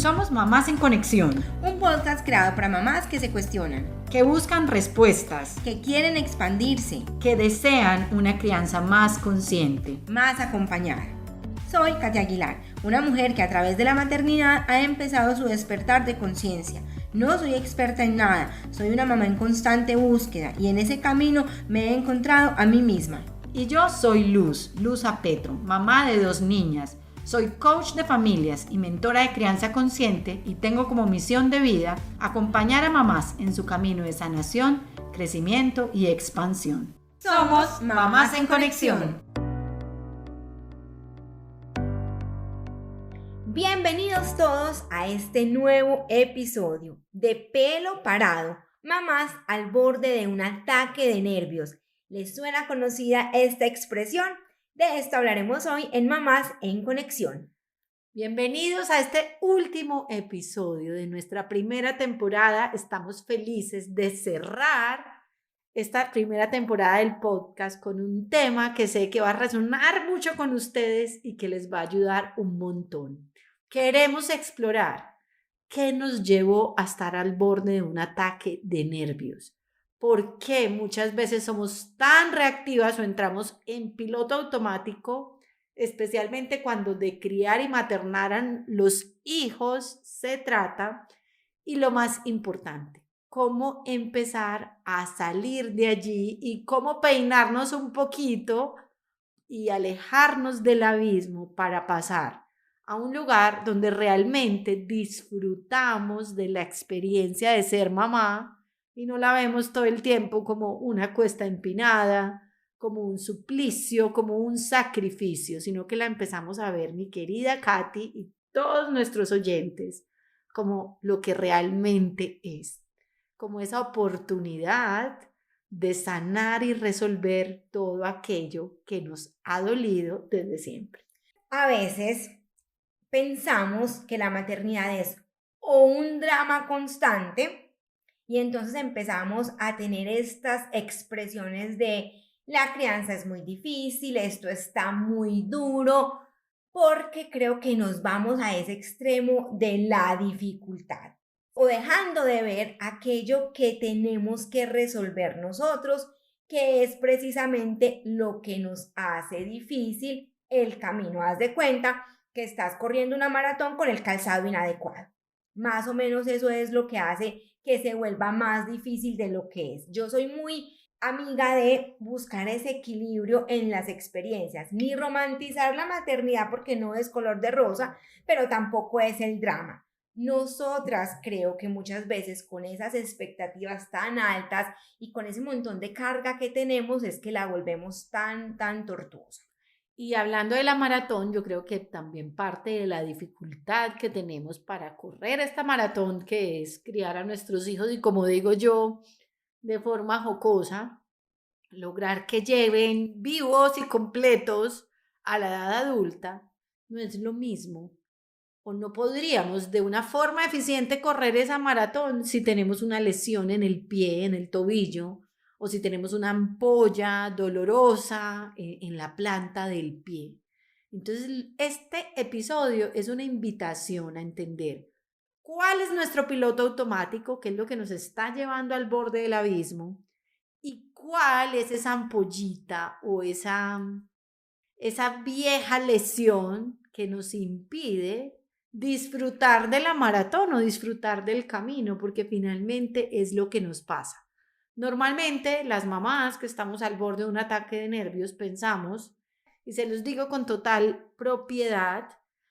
Somos Mamás en Conexión, un podcast creado para mamás que se cuestionan, que buscan respuestas, que quieren expandirse, que desean una crianza más consciente, más acompañada. Soy Katia Aguilar, una mujer que a través de la maternidad ha empezado su despertar de conciencia. No soy experta en nada, soy una mamá en constante búsqueda y en ese camino me he encontrado a mí misma. Y yo soy Luz Apetro, mamá de 2 niñas. Soy coach de familias y mentora de crianza consciente y tengo como misión de vida acompañar a mamás en su camino de sanación, crecimiento y expansión. Somos Mamás en Conexión. Bienvenidos todos a este nuevo episodio de Pelo Parado, mamás al borde de un ataque de nervios. ¿Les suena conocida esta expresión? De esto hablaremos hoy en Mamás en Conexión. Bienvenidos a este último episodio de nuestra primera temporada. Estamos felices de cerrar esta primera temporada del podcast con un tema que sé que va a resonar mucho con ustedes y que les va a ayudar un montón. Queremos explorar qué nos llevó a estar al borde de un ataque de nervios. ¿Por qué muchas veces somos tan reactivas o entramos en piloto automático, especialmente cuando de criar y maternar a los hijos se trata? Y lo más importante, cómo empezar a salir de allí y cómo peinarnos un poquito y alejarnos del abismo para pasar a un lugar donde realmente disfrutamos de la experiencia de ser mamá y no la vemos todo el tiempo como una cuesta empinada, como un suplicio, como un sacrificio, sino que la empezamos a ver, mi querida Katy y todos nuestros oyentes, como lo que realmente es, como esa oportunidad de sanar y resolver todo aquello que nos ha dolido desde siempre. A veces pensamos que la maternidad es o un drama constante y entonces empezamos a tener estas expresiones de la crianza es muy difícil, esto está muy duro, porque creo que nos vamos a ese extremo de la dificultad o dejando de ver aquello que tenemos que resolver nosotros, que es precisamente lo que nos hace difícil el camino. Haz de cuenta que estás corriendo una maratón con el calzado inadecuado. Más o menos eso es lo que hace que se vuelva más difícil de lo que es. Yo soy muy amiga de buscar ese equilibrio en las experiencias, ni romantizar la maternidad porque no es color de rosa, pero tampoco es el drama. Nosotras creo que muchas veces con esas expectativas tan altas y con ese montón de carga que tenemos es que la volvemos tan tortuosa. Y hablando de la maratón, yo creo que también parte de la dificultad que tenemos para correr esta maratón, que es criar a nuestros hijos y, como digo yo, de forma jocosa, lograr que lleven vivos y completos a la edad adulta, no es lo mismo. O no podríamos de una forma eficiente correr esa maratón si tenemos una lesión en el pie, en el tobillo, o si tenemos una ampolla dolorosa en la planta del pie. Entonces, este episodio es una invitación a entender cuál es nuestro piloto automático, qué es lo que nos está llevando al borde del abismo, y cuál es esa ampollita o esa vieja lesión que nos impide disfrutar de la maratón o disfrutar del camino, porque finalmente es lo que nos pasa. Normalmente las mamás que estamos al borde de un ataque de nervios pensamos, y se los digo con total propiedad,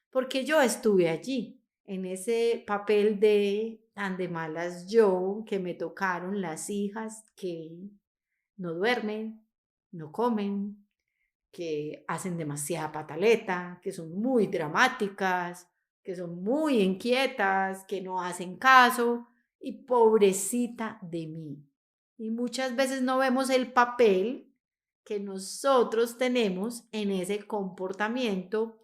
porque yo estuve allí, en ese papel de tan de malas yo, que me tocaron las hijas que no duermen, no comen, que hacen demasiada pataleta, que son muy dramáticas, que son muy inquietas, que no hacen caso, y pobrecita de mí. Y muchas veces no vemos el papel que nosotros tenemos en ese comportamiento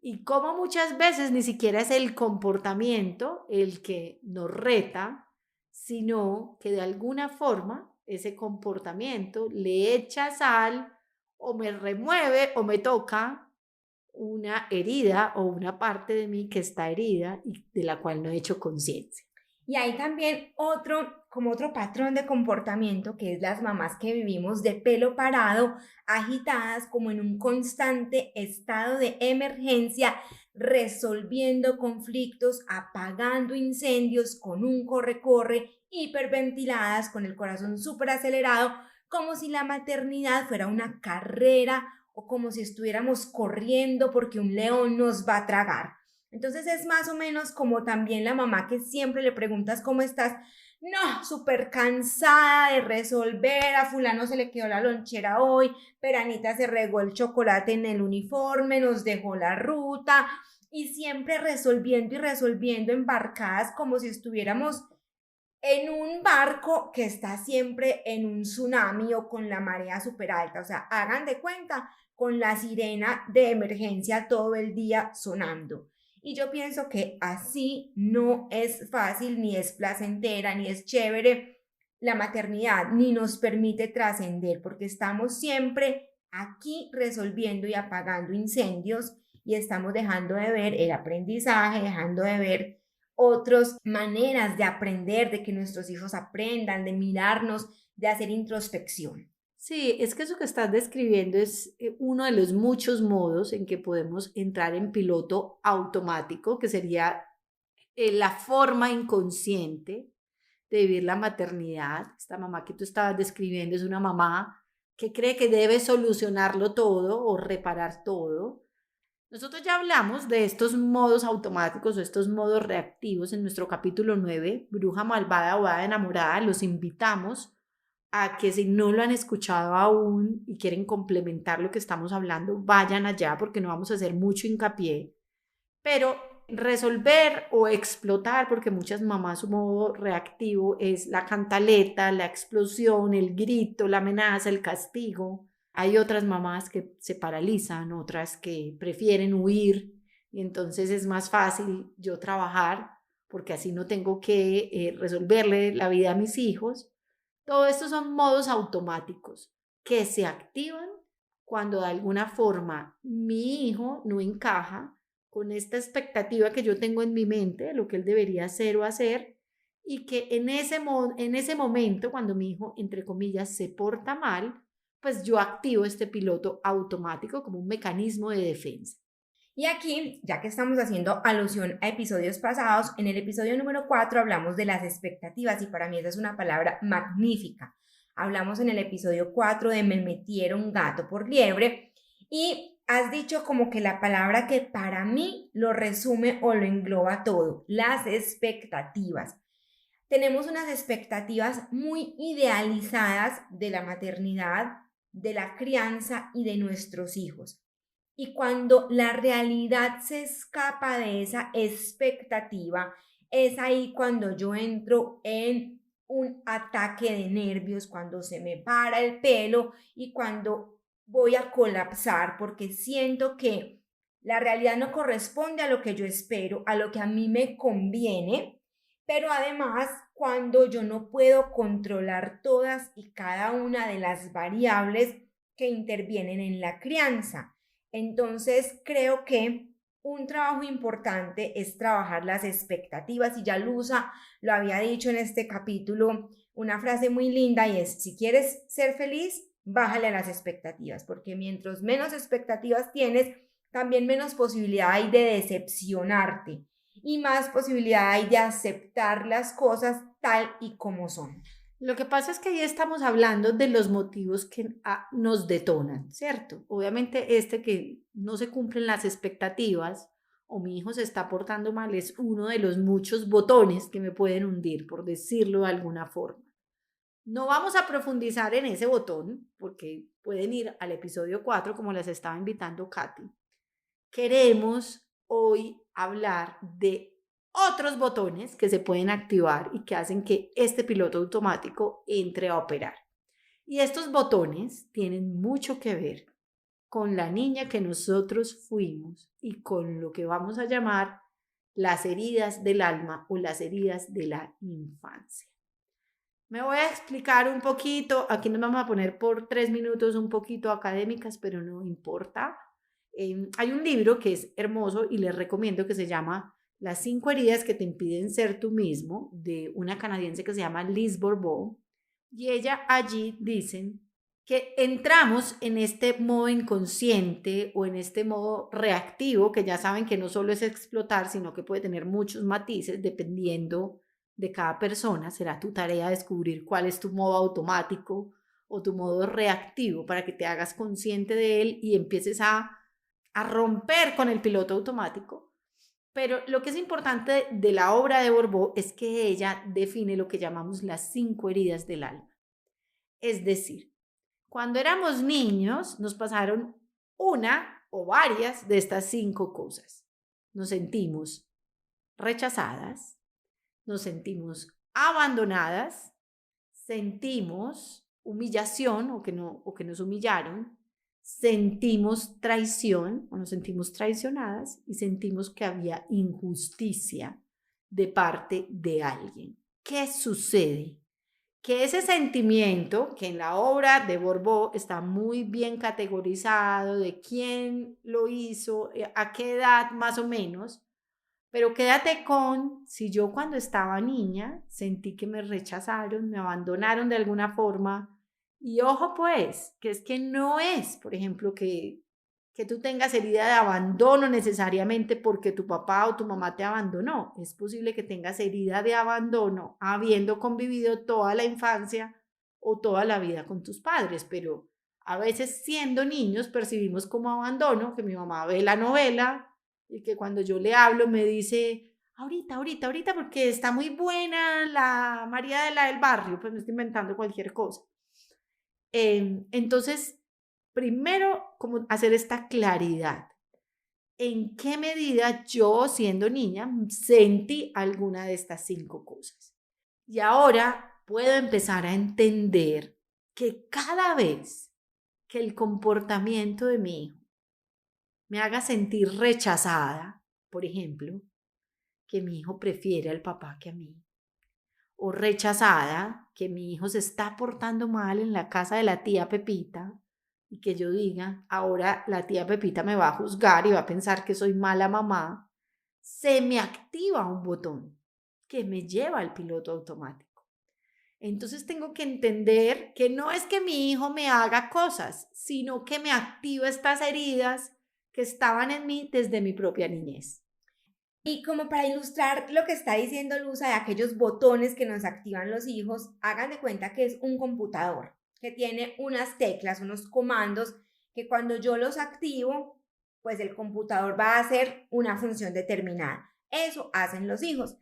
y cómo muchas veces ni siquiera es el comportamiento el que nos reta, sino que de alguna forma ese comportamiento le echa sal o me remueve o me toca una herida o una parte de mí que está herida y de la cual no he hecho conciencia. Y hay también como otro patrón de comportamiento, que es las mamás que vivimos de pelo parado, agitadas, como en un constante estado de emergencia, resolviendo conflictos, apagando incendios con un corre-corre, hiperventiladas, con el corazón súper acelerado, como si la maternidad fuera una carrera o como si estuviéramos corriendo porque un león nos va a tragar. Entonces es más o menos como también la mamá que siempre le preguntas cómo estás. No, súper cansada de resolver, a fulano se le quedó la lonchera hoy, Peranita se regó el chocolate en el uniforme, nos dejó la ruta y siempre resolviendo y resolviendo, embarcadas como si estuviéramos en un barco que está siempre en un tsunami o con la marea súper alta. O sea, hagan de cuenta con la sirena de emergencia todo el día sonando. Y yo pienso que así no es fácil, ni es placentera, ni es chévere la maternidad, ni nos permite trascender, porque estamos siempre aquí resolviendo y apagando incendios y estamos dejando de ver el aprendizaje, dejando de ver otras maneras de aprender, de que nuestros hijos aprendan, de mirarnos, de hacer introspección. Sí, es que eso que estás describiendo es uno de los muchos modos en que podemos entrar en piloto automático, que sería la forma inconsciente de vivir la maternidad. Esta mamá que tú estabas describiendo es una mamá que cree que debe solucionarlo todo o reparar todo. Nosotros ya hablamos de estos modos automáticos o estos modos reactivos en nuestro capítulo 9, Bruja Malvada o Hada Enamorada. Los invitamos a que si no lo han escuchado aún y quieren complementar lo que estamos hablando, vayan allá porque no vamos a hacer mucho hincapié. Pero resolver o explotar, porque muchas mamás su modo reactivo es la cantaleta, la explosión, el grito, la amenaza, el castigo. Hay otras mamás que se paralizan, otras que prefieren huir y entonces es más fácil yo trabajar porque así no tengo que resolverle la vida a mis hijos. Todo esto son modos automáticos que se activan cuando de alguna forma mi hijo no encaja con esta expectativa que yo tengo en mi mente de lo que él debería hacer o hacer y que en ese momento, cuando mi hijo, entre comillas, se porta mal, pues yo activo este piloto automático como un mecanismo de defensa. Y aquí, ya que estamos haciendo alusión a episodios pasados, en el episodio número 4 hablamos de las expectativas y para mí esa es una palabra magnífica. Hablamos en el episodio 4 de me metieron gato por liebre y has dicho como que la palabra que para mí lo resume o lo engloba todo, las expectativas. Tenemos unas expectativas muy idealizadas de la maternidad, de la crianza y de nuestros hijos. Y cuando la realidad se escapa de esa expectativa, es ahí cuando yo entro en un ataque de nervios, cuando se me para el pelo y cuando voy a colapsar porque siento que la realidad no corresponde a lo que yo espero, a lo que a mí me conviene, pero además cuando yo no puedo controlar todas y cada una de las variables que intervienen en la crianza. Entonces, creo que un trabajo importante es trabajar las expectativas y ya Luza lo había dicho en este capítulo, una frase muy linda y es, si quieres ser feliz, bájale a las expectativas, porque mientras menos expectativas tienes, también menos posibilidad hay de decepcionarte y más posibilidad hay de aceptar las cosas tal y como son. Lo que pasa es que ahí estamos hablando de los motivos que nos detonan, ¿cierto? Obviamente que no se cumplen las expectativas o mi hijo se está portando mal es uno de los muchos botones que me pueden hundir, por decirlo de alguna forma. No vamos a profundizar en ese botón porque pueden ir al episodio 4 como les estaba invitando Katy. Queremos hoy hablar de otros botones que se pueden activar y que hacen que este piloto automático entre a operar. Y estos botones tienen mucho que ver con la niña que nosotros fuimos y con lo que vamos a llamar las heridas del alma o las heridas de la infancia. Me voy a explicar un poquito, aquí nos vamos a poner por 3 minutos un poquito académicas, pero no importa. Hay un libro que es hermoso y les recomiendo, que se llama Las 5 heridas que te impiden ser tú mismo, de una canadiense que se llama Liz Bourbeau. Y ella allí dicen que entramos en este modo inconsciente o en este modo reactivo, que ya saben que no solo es explotar, sino que puede tener muchos matices dependiendo de cada persona. Será tu tarea descubrir cuál es tu modo automático o tu modo reactivo para que te hagas consciente de él y empieces a romper con el piloto automático. Pero lo que es importante de la obra de Bourbeau es que ella define lo que llamamos las 5 heridas del alma. Es decir, cuando éramos niños nos pasaron una o varias de estas 5 cosas. Nos sentimos rechazadas, nos sentimos abandonadas, sentimos humillación o que nos humillaron, sentimos traición o nos sentimos traicionadas y sentimos que había injusticia de parte de alguien. ¿Qué sucede? Que ese sentimiento, que en la obra de Bourbeau está muy bien categorizado de quién lo hizo, a qué edad más o menos, pero quédate con, si yo cuando estaba niña sentí que me rechazaron, me abandonaron de alguna forma, y ojo pues, que es que no es, por ejemplo, que tú tengas herida de abandono necesariamente porque tu papá o tu mamá te abandonó. Es posible que tengas herida de abandono habiendo convivido toda la infancia o toda la vida con tus padres, pero a veces siendo niños percibimos como abandono, que mi mamá ve la novela y que cuando yo le hablo me dice, ahorita, porque está muy buena la María de la del barrio, pues me estoy inventando cualquier cosa. Entonces, primero, como hacer esta claridad. ¿En qué medida yo, siendo niña, sentí alguna de estas 5 cosas? Y ahora puedo empezar a entender que cada vez que el comportamiento de mi hijo me haga sentir rechazada, por ejemplo, que mi hijo prefiere al papá que a mí, o rechazada, que mi hijo se está portando mal en la casa de la tía Pepita, y que yo diga, ahora la tía Pepita me va a juzgar y va a pensar que soy mala mamá, se me activa un botón que me lleva al piloto automático. Entonces tengo que entender que no es que mi hijo me haga cosas, sino que me activa estas heridas que estaban en mí desde mi propia niñez. Y como para ilustrar lo que está diciendo Luza de aquellos botones que nos activan los hijos, hagan de cuenta que es un computador que tiene unas teclas, unos comandos que cuando yo los activo, pues el computador va a hacer una función determinada. Eso hacen los hijos.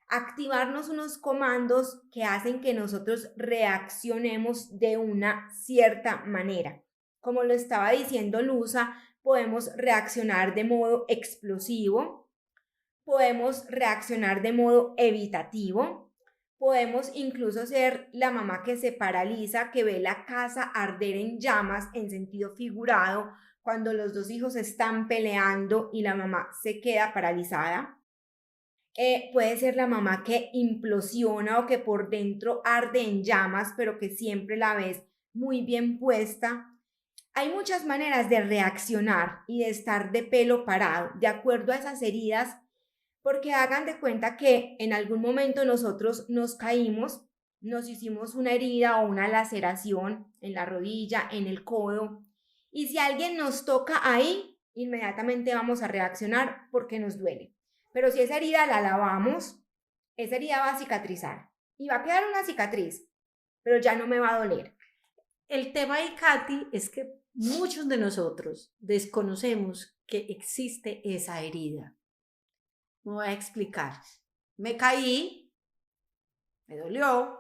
Activarnos unos comandos que hacen que nosotros reaccionemos de una cierta manera. Como lo estaba diciendo Luza, podemos reaccionar de modo explosivo, podemos reaccionar de modo evitativo, podemos incluso ser la mamá que se paraliza, que ve la casa arder en llamas en sentido figurado cuando los dos hijos están peleando y la mamá se queda paralizada. Puede ser la mamá que implosiona o que por dentro arde en llamas, pero que siempre la ves muy bien puesta. Hay muchas maneras de reaccionar y de estar de pelo parado, de acuerdo a esas heridas, porque hagan de cuenta que en algún momento nosotros nos caímos, nos hicimos una herida o una laceración en la rodilla, en el codo, y si alguien nos toca ahí, inmediatamente vamos a reaccionar porque nos duele. Pero si esa herida la lavamos, esa herida va a cicatrizar y va a quedar una cicatriz, pero ya no me va a doler. El tema ahí, Katy, es que muchos de nosotros desconocemos que existe esa herida. Me voy a explicar. Me caí, me dolió,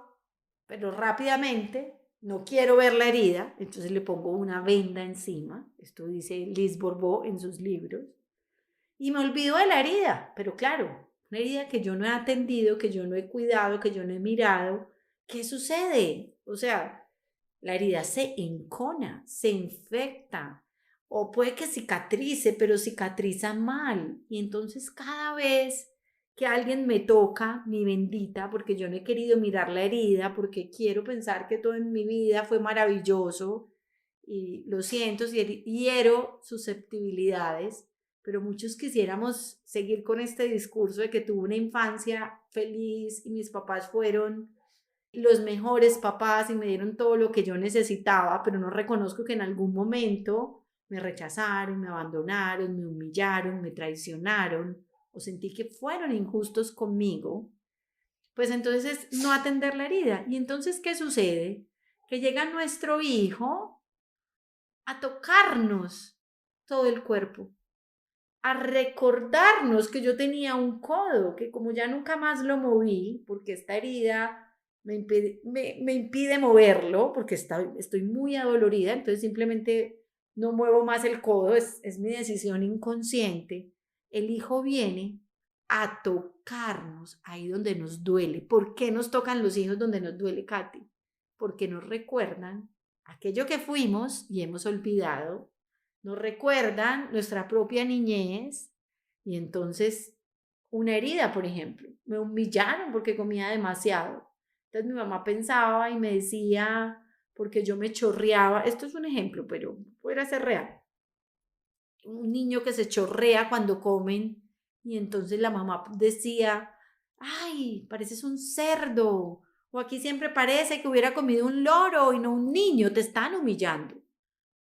pero rápidamente no quiero ver la herida, entonces le pongo una venda encima. Esto dice Liz Bourbeau en sus libros. Y me olvido de la herida, pero claro, una herida que yo no he atendido, que yo no he cuidado, que yo no he mirado. ¿Qué sucede? O sea, la herida se encona, se infecta, o puede que cicatrice, pero cicatriza mal. Y entonces cada vez que alguien me toca, mi bendita, porque yo no he querido mirar la herida, porque quiero pensar que todo en mi vida fue maravilloso y lo siento si hiero susceptibilidades, pero muchos quisiéramos seguir con este discurso de que tuve una infancia feliz y mis papás fueron los mejores papás y me dieron todo lo que yo necesitaba, pero no reconozco que en algún momento me rechazaron, me abandonaron, me humillaron, me traicionaron o sentí que fueron injustos conmigo. Pues entonces no atender la herida. Y entonces, ¿qué sucede? Que llega nuestro hijo a tocarnos todo el cuerpo, a recordarnos que yo tenía un codo, que como ya nunca más lo moví, porque esta herida me impide moverlo, porque estoy muy adolorida, entonces simplemente no muevo más el codo, es mi decisión inconsciente. El hijo viene a tocarnos ahí donde nos duele. ¿Por qué nos tocan los hijos donde nos duele, Katy? Porque nos recuerdan aquello que fuimos y hemos olvidado, nos recuerdan nuestra propia niñez y entonces una herida, por ejemplo, me humillaron porque comía demasiado. Entonces mi mamá pensaba y me decía, porque yo me chorreaba, esto es un ejemplo, pero puede ser real. Un niño que se chorrea cuando comen y entonces la mamá decía, ay, pareces un cerdo, o aquí siempre parece que hubiera comido un loro y no un niño, te están humillando.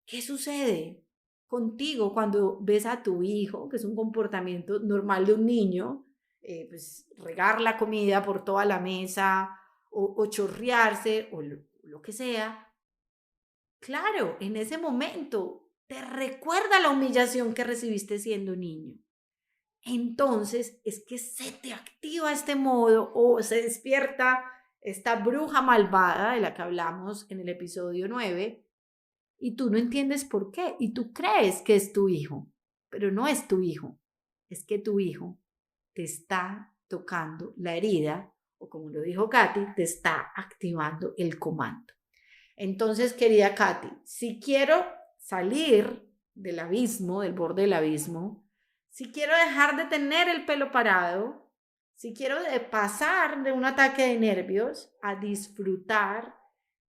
¿Qué sucede contigo cuando ves a tu hijo, que es un comportamiento normal de un niño, pues regar la comida por toda la mesa o chorrearse o lo que sea? Claro, en ese momento te recuerda la humillación que recibiste siendo niño. Entonces es que se te activa este modo o se despierta esta bruja malvada de la que hablamos en el episodio 9 y tú no entiendes por qué y tú crees que es tu hijo, pero no es tu hijo, es que tu hijo te está tocando la herida o como lo dijo Katy, te está activando el comando. Entonces, querida Katy, si quiero salir del abismo, del borde del abismo, si quiero dejar de tener el pelo parado, si quiero pasar de un ataque de nervios a disfrutar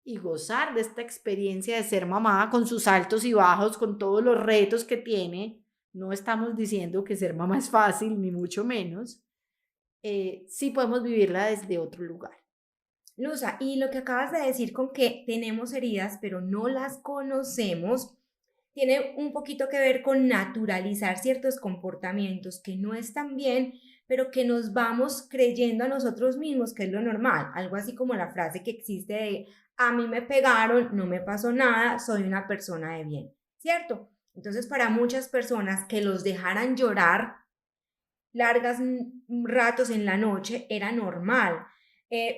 y gozar de esta experiencia de ser mamá con sus altos y bajos, con todos los retos que tiene, no estamos diciendo que ser mamá es fácil, ni mucho menos, sí podemos vivirla desde otro lugar. Luza, y lo que acabas de decir con que tenemos heridas pero no las conocemos, tiene un poquito que ver con naturalizar ciertos comportamientos que no están bien, pero que nos vamos creyendo a nosotros mismos que es lo normal. Algo así como la frase que existe de, a mí me pegaron, no me pasó nada, soy una persona de bien, ¿cierto? Entonces, para muchas personas que los dejaran llorar largas ratos en la noche era normal.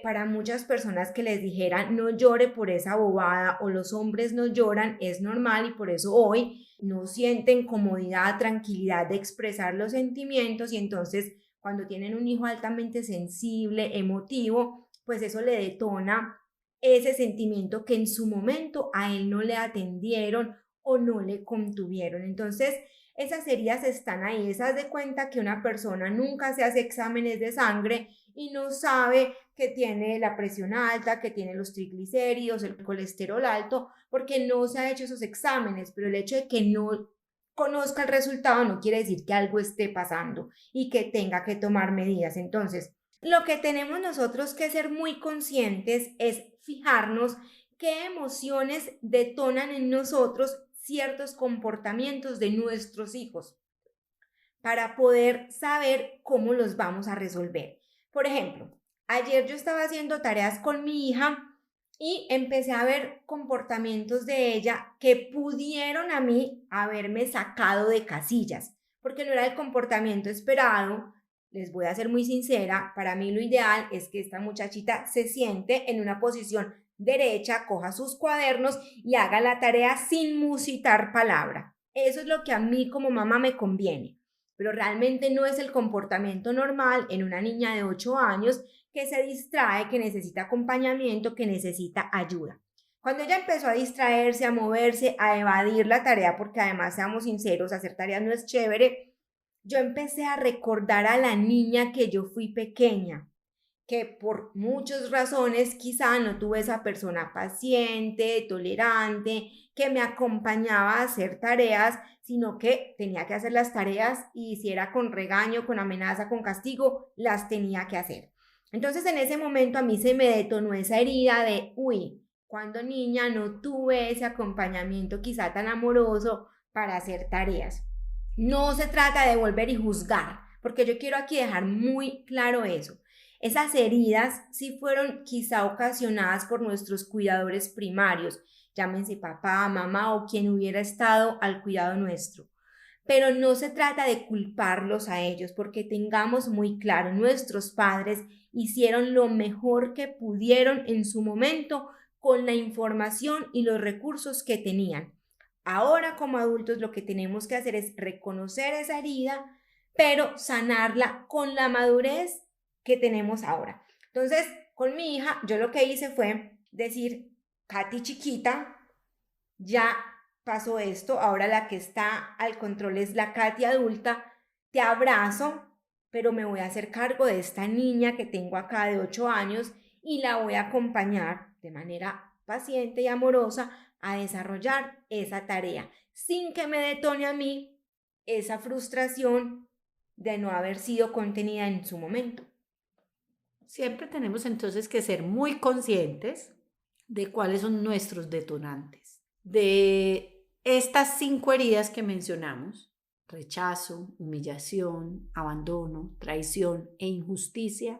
Para muchas personas que les dijeran no llore por esa bobada o los hombres no lloran es normal y por eso hoy no sienten comodidad, tranquilidad de expresar los sentimientos y entonces cuando tienen un hijo altamente sensible, emotivo, pues eso le detona ese sentimiento que en su momento a él no le atendieron o no le contuvieron. Entonces, esas heridas están ahí. Esas de cuenta que una persona nunca se hace exámenes de sangre y no sabe que tiene la presión alta, que tiene los triglicéridos, el colesterol alto, porque no se ha hecho esos exámenes, pero el hecho de que no conozca el resultado no quiere decir que algo esté pasando y que tenga que tomar medidas. Entonces, lo que tenemos nosotros que ser muy conscientes es fijarnos qué emociones detonan en nosotros ciertos comportamientos de nuestros hijos para poder saber cómo los vamos a resolver. Por ejemplo, ayer yo estaba haciendo tareas con mi hija y empecé a ver comportamientos de ella que pudieron a mí haberme sacado de casillas, porque no era el comportamiento esperado. Les voy a ser muy sincera, para mí lo ideal es que esta muchachita se siente en una posición derecha, coja sus cuadernos y haga la tarea sin musitar palabra. Eso es lo que a mí como mamá me conviene, pero realmente no es el comportamiento normal en una niña de 8 años que se distrae, que necesita acompañamiento, que necesita ayuda. Cuando ella empezó a distraerse, a moverse, a evadir la tarea, porque además, seamos sinceros, hacer tareas no es chévere, yo empecé a recordar a la niña que yo fui pequeña, que por muchas razones quizá no tuve esa persona paciente, tolerante, que me acompañaba a hacer tareas, sino que tenía que hacer las tareas y si era con regaño, con amenaza, con castigo, las tenía que hacer. Entonces en ese momento a mí se me detonó esa herida de, uy, cuando niña no tuve ese acompañamiento quizá tan amoroso para hacer tareas. No se trata de volver y juzgar, porque yo quiero aquí dejar muy claro eso. Esas heridas sí fueron quizá ocasionadas por nuestros cuidadores primarios, llámense papá, mamá o quien hubiera estado al cuidado nuestro. Pero no se trata de culparlos a ellos, porque tengamos muy claro, nuestros padres hicieron lo mejor que pudieron en su momento con la información y los recursos que tenían. Ahora como adultos lo que tenemos que hacer es reconocer esa herida, pero sanarla con la madurez que tenemos ahora. Entonces, con mi hija, yo lo que hice fue decir, Katy chiquita, ya pasó esto, ahora la que está al control es la Katy adulta, te abrazo, pero me voy a hacer cargo de esta niña que tengo acá de 8 años y la voy a acompañar de manera paciente y amorosa a desarrollar esa tarea, sin que me detone a mí esa frustración de no haber sido contenida en su momento. Siempre tenemos entonces que ser muy conscientes de cuáles son nuestros detonantes. De estas 5 heridas que mencionamos, rechazo, humillación, abandono, traición e injusticia,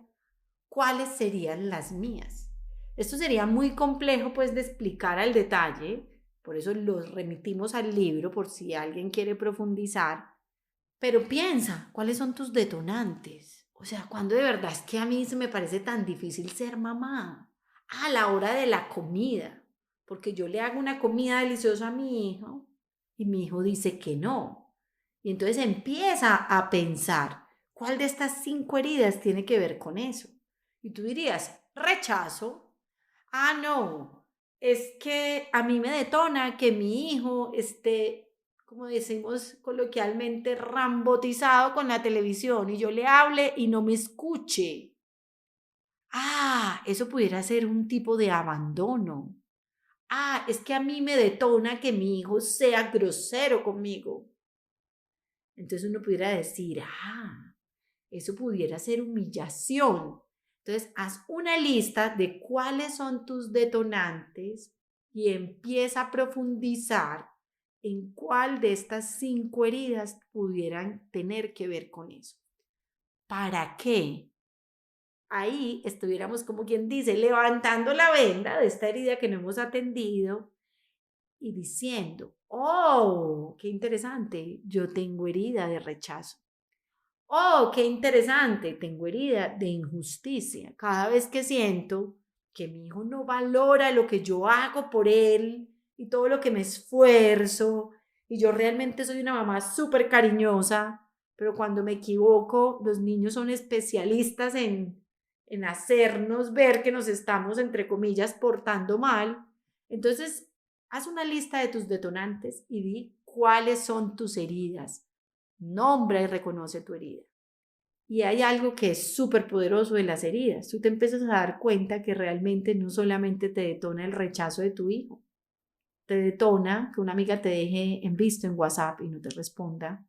¿cuáles serían las mías? Esto sería muy complejo pues de explicar al detalle, por eso los remitimos al libro por si alguien quiere profundizar, pero piensa, ¿cuáles son tus detonantes? O sea, cuando de verdad es que a mí se me parece tan difícil ser mamá. A la hora de la comida, porque yo le hago una comida deliciosa a mi hijo y mi hijo dice que no. Y entonces empieza a pensar, ¿cuál de estas 5 heridas tiene que ver con eso? Y tú dirías, rechazo. Ah, no, es que a mí me detona que mi hijo esté, como decimos coloquialmente, rambotizado con la televisión y yo le hable y no me escuche. Ah, eso pudiera ser un tipo de abandono. Ah, es que a mí me detona que mi hijo sea grosero conmigo. Entonces uno pudiera decir, eso pudiera ser humillación. Entonces, haz una lista de cuáles son tus detonantes y empieza a profundizar en cuál de estas 5 heridas pudieran tener que ver con eso. ¿Para qué? Ahí estuviéramos, como quien dice, levantando la venda de esta herida que no hemos atendido y diciendo, oh, qué interesante, yo tengo herida de rechazo. Oh, qué interesante, tengo herida de injusticia. Cada vez que siento que mi hijo no valora lo que yo hago por él y todo lo que me esfuerzo, y yo realmente soy una mamá súper cariñosa, pero cuando me equivoco, los niños son especialistas en hacernos ver que nos estamos, entre comillas, portando mal. Entonces, haz una lista de tus detonantes y di cuáles son tus heridas. Nombra y reconoce tu herida. Y hay algo que es súper poderoso de las heridas. Tú te empiezas a dar cuenta que realmente no solamente te detona el rechazo de tu hijo, te detona que una amiga te deje en visto en WhatsApp y no te responda,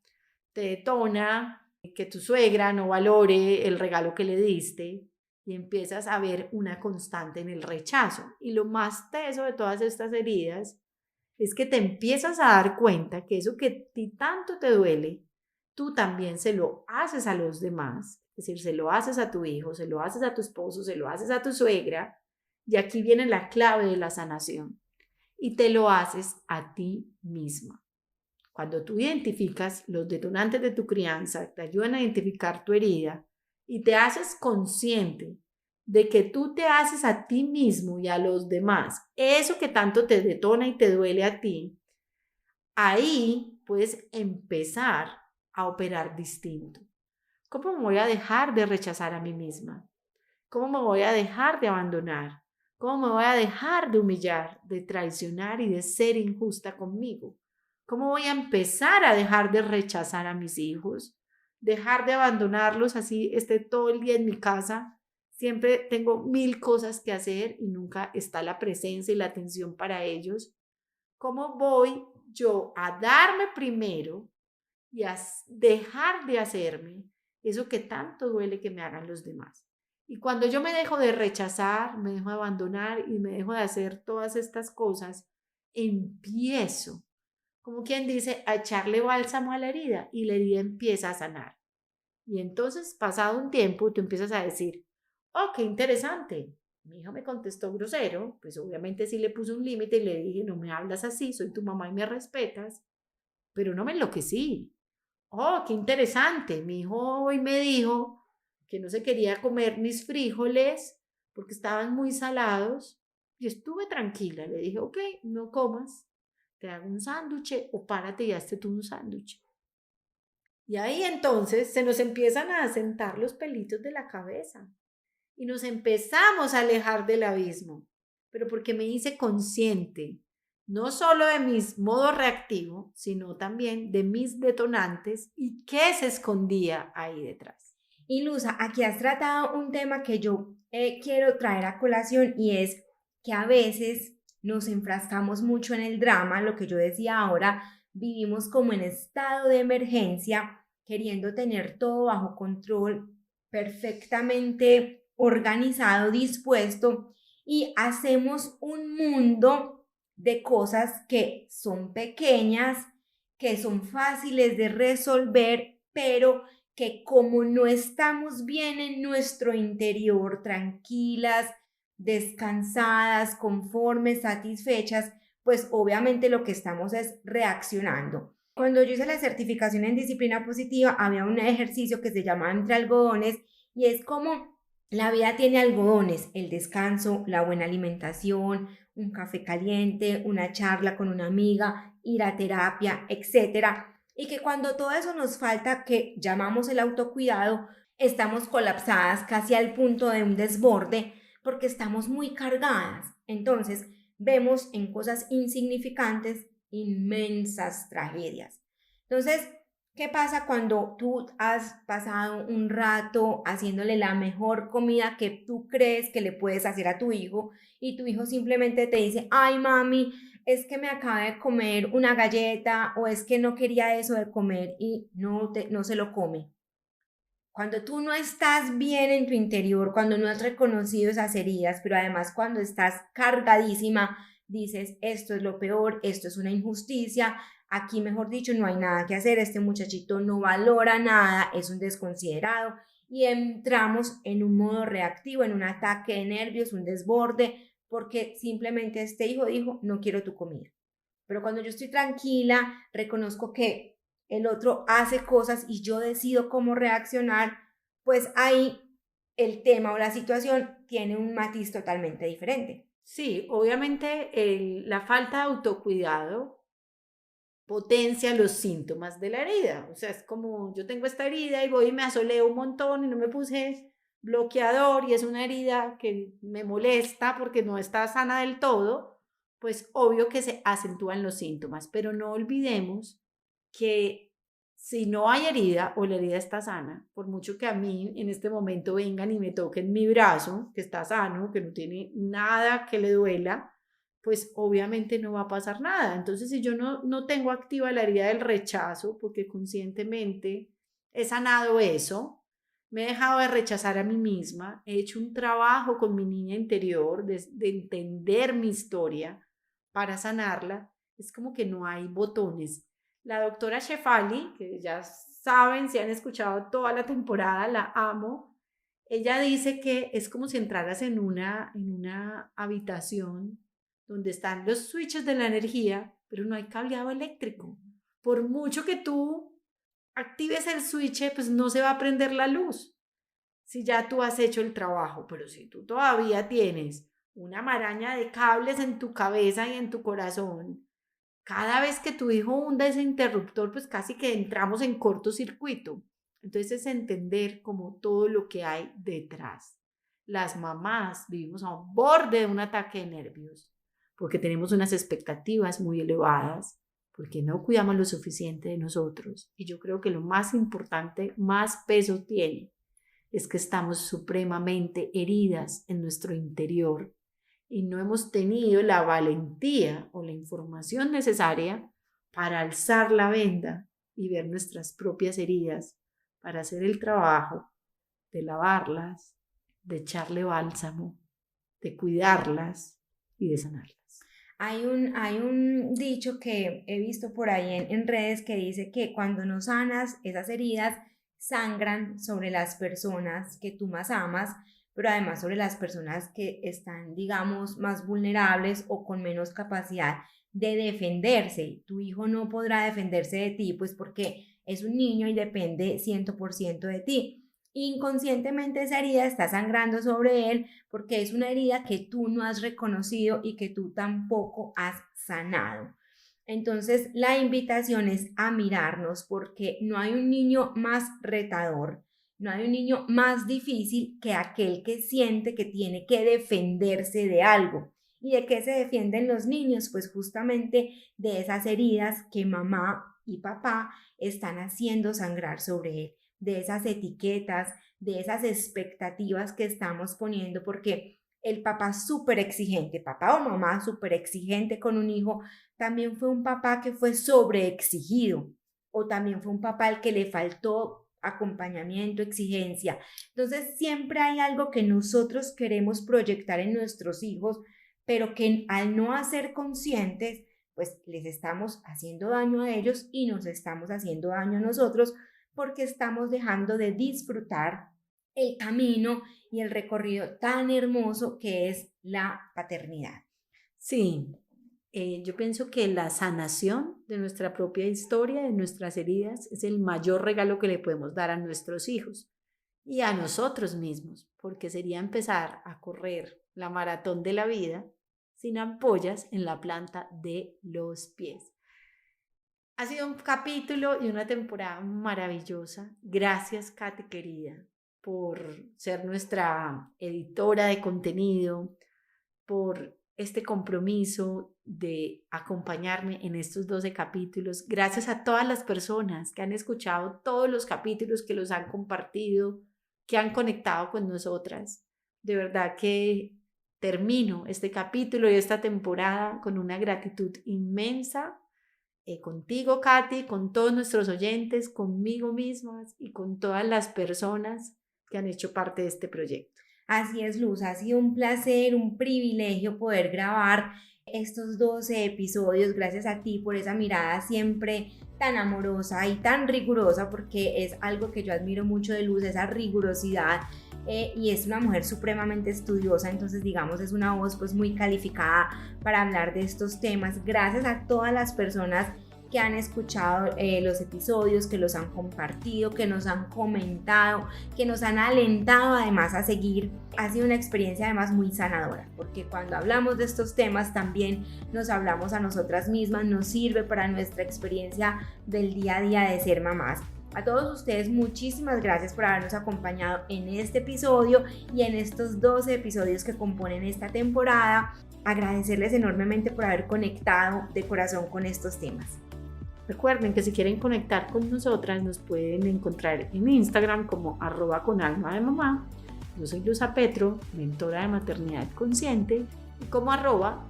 te detona que tu suegra no valore el regalo que le diste y empiezas a ver una constante en el rechazo. Y lo más teso de todas estas heridas es que te empiezas a dar cuenta que eso que a ti tanto te duele, tú también se lo haces a los demás, es decir, se lo haces a tu hijo, se lo haces a tu esposo, se lo haces a tu suegra, y aquí viene la clave de la sanación, y te lo haces a ti misma. Cuando tú identificas los detonantes de tu crianza, te ayudan a identificar tu herida y te haces consciente de que tú te haces a ti mismo y a los demás eso que tanto te detona y te duele a ti, ahí puedes empezar a operar distinto. ¿Cómo me voy a dejar de rechazar a mí misma? ¿Cómo me voy a dejar de abandonar? ¿Cómo me voy a dejar de humillar, de traicionar y de ser injusta conmigo? ¿Cómo voy a empezar a dejar de rechazar a mis hijos? Dejar de abandonarlos así esté todo el día en mi casa siempre tengo 1000 cosas que hacer y nunca está la presencia y la atención para ellos. ¿Cómo voy yo a darme primero y a dejar de hacerme eso que tanto duele que me hagan los demás? Y cuando yo me dejo de rechazar, me dejo de abandonar y me dejo de hacer todas estas cosas, empiezo, como quien dice, a echarle bálsamo a la herida y la herida empieza a sanar. Y entonces, pasado un tiempo, tú empiezas a decir, oh, qué interesante. Mi hijo me contestó grosero, pues obviamente sí le puse un límite y le dije, no me hablas así, soy tu mamá y me respetas, pero no me enloquecí. Oh, qué interesante. Mi hijo hoy me dijo que no se quería comer mis frijoles porque estaban muy salados y estuve tranquila. Le dije, ok, no comas, te hago un sándwich o párate y hazte tú un sándwich. Y ahí entonces se nos empiezan a asentar los pelitos de la cabeza y nos empezamos a alejar del abismo, pero porque me hice consciente no solo de mis modos reactivos, sino también de mis detonantes y qué se escondía ahí detrás. Y Luza, aquí has tratado un tema que yo quiero traer a colación y es que a veces nos enfrascamos mucho en el drama, lo que yo decía ahora, vivimos como en estado de emergencia, queriendo tener todo bajo control, perfectamente organizado, dispuesto, y hacemos un mundo de cosas que son pequeñas, que son fáciles de resolver, pero que como no estamos bien en nuestro interior, tranquilas, descansadas, conformes, satisfechas, pues obviamente lo que estamos es reaccionando. Cuando yo hice la certificación en disciplina positiva, había un ejercicio que se llamaba entre algodones y es como la vida tiene algodones, el descanso, la buena alimentación, un café caliente, una charla con una amiga, ir a terapia, etcétera. Y que cuando todo eso nos falta, que llamamos el autocuidado, estamos colapsadas casi al punto de un desborde porque estamos muy cargadas. Entonces, vemos en cosas insignificantes inmensas tragedias. Entonces, ¿qué pasa cuando tú has pasado un rato haciéndole la mejor comida que tú crees que le puedes hacer a tu hijo y tu hijo simplemente te dice, ay mami, es que me acabé de comer una galleta o es que no quería eso de comer y no se lo come? Cuando tú no estás bien en tu interior, cuando no has reconocido esas heridas, pero además cuando estás cargadísima, dices, esto es lo peor, esto es una injusticia, aquí mejor dicho no hay nada que hacer, este muchachito no valora nada, es un desconsiderado y entramos en un modo reactivo, en un ataque de nervios, un desborde, porque simplemente este hijo dijo, no quiero tu comida. Pero cuando yo estoy tranquila, reconozco que el otro hace cosas y yo decido cómo reaccionar, pues ahí el tema o la situación tiene un matiz totalmente diferente. Sí, obviamente la falta de autocuidado potencia los síntomas de la herida. O sea, es como yo tengo esta herida y voy y me asoleo un montón y no me puse bloqueador y es una herida que me molesta porque no está sana del todo, pues obvio que se acentúan los síntomas, pero no olvidemos que si no hay herida o la herida está sana, por mucho que a mí en este momento vengan y me toquen mi brazo, que está sano, que no tiene nada que le duela, pues obviamente no va a pasar nada. Entonces, si yo no tengo activa la herida del rechazo, porque conscientemente he sanado eso, me he dejado de rechazar a mí misma, he hecho un trabajo con mi niña interior de entender mi historia para sanarla, es como que no hay botones. La doctora Shefali, que ya saben, si han escuchado toda la temporada, la amo, ella dice que es como si entraras en una habitación donde están los switches de la energía, pero no hay cableado eléctrico. Por mucho que tú actives el switch, pues no se va a prender la luz si ya tú has hecho el trabajo, pero si tú todavía tienes una maraña de cables en tu cabeza y en tu corazón, cada vez que tu hijo hunda ese interruptor, pues casi que entramos en cortocircuito. Entonces es entender como todo lo que hay detrás. Las mamás vivimos a un borde de un ataque de nervios porque tenemos unas expectativas muy elevadas, porque no cuidamos lo suficiente de nosotros. Y yo creo que lo más importante, más peso tiene es que estamos supremamente heridas en nuestro interior y no hemos tenido la valentía o la información necesaria para alzar la venda y ver nuestras propias heridas, para hacer el trabajo de lavarlas, de echarle bálsamo, de cuidarlas y de sanarlas. Hay un dicho que he visto por ahí en redes que dice que cuando no sanas, esas heridas sangran sobre las personas que tú más amas, pero además sobre las personas que están, digamos, más vulnerables o con menos capacidad de defenderse. Tu hijo no podrá defenderse de ti, pues porque es un niño y depende 100% de ti. Inconscientemente esa herida está sangrando sobre él porque es una herida que tú no has reconocido y que tú tampoco has sanado. Entonces la invitación es a mirarnos porque no hay un niño más retador, no hay un niño más difícil que aquel que siente que tiene que defenderse de algo. ¿Y de qué se defienden los niños? Pues justamente de esas heridas que mamá y papá están haciendo sangrar sobre él, de esas etiquetas, de esas expectativas que estamos poniendo, porque el papá súper exigente, papá o mamá súper exigente con un hijo, también fue un papá que fue sobreexigido, o también fue un papá al que le faltó acompañamiento, exigencia. Entonces siempre hay algo que nosotros queremos proyectar en nuestros hijos, pero que al no hacer conscientes, pues les estamos haciendo daño a ellos y nos estamos haciendo daño a nosotros, porque estamos dejando de disfrutar el camino y el recorrido tan hermoso que es la paternidad. Sí, yo pienso que la sanación de nuestra propia historia, de nuestras heridas, es el mayor regalo que le podemos dar a nuestros hijos y a nosotros mismos, porque sería empezar a correr la maratón de la vida sin ampollas en la planta de los pies. Ha sido un capítulo y una temporada maravillosa. Gracias, Katy querida, por ser nuestra editora de contenido, por este compromiso de acompañarme en estos 12 capítulos. Gracias a todas las personas que han escuchado todos los capítulos, que los han compartido, que han conectado con nosotras. De verdad que termino este capítulo y esta temporada con una gratitud inmensa. Contigo, Katy, con todos nuestros oyentes, conmigo mismas y con todas las personas que han hecho parte de este proyecto. Así es, Luz, ha sido un placer, un privilegio poder grabar estos 12 episodios. Gracias a ti por esa mirada siempre tan amorosa y tan rigurosa, porque es algo que yo admiro mucho de Luz, esa rigurosidad. Y es una mujer supremamente estudiosa, entonces digamos es una voz pues muy calificada para hablar de estos temas. Gracias a todas las personas que han escuchado los episodios, que los han compartido, que nos han comentado, que nos han alentado además a seguir. Ha sido una experiencia además muy sanadora, porque cuando hablamos de estos temas también nos hablamos a nosotras mismas, nos sirve para nuestra experiencia del día a día de ser mamás. A todos ustedes, muchísimas gracias por habernos acompañado en este episodio y en estos 12 episodios que componen esta temporada. Agradecerles enormemente por haber conectado de corazón con estos temas. Recuerden que si quieren conectar con nosotras, nos pueden encontrar en Instagram como @conalmademamá. Yo soy Luz Petro, mentora de maternidad consciente, y como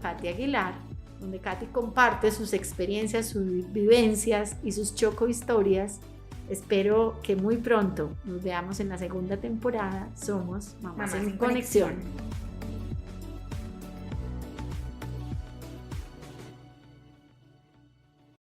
@Katy Aguilar, donde Katy comparte sus experiencias, sus vivencias y sus chocohistorias. Espero que muy pronto nos veamos en la segunda temporada. Somos Mamás en Conexión.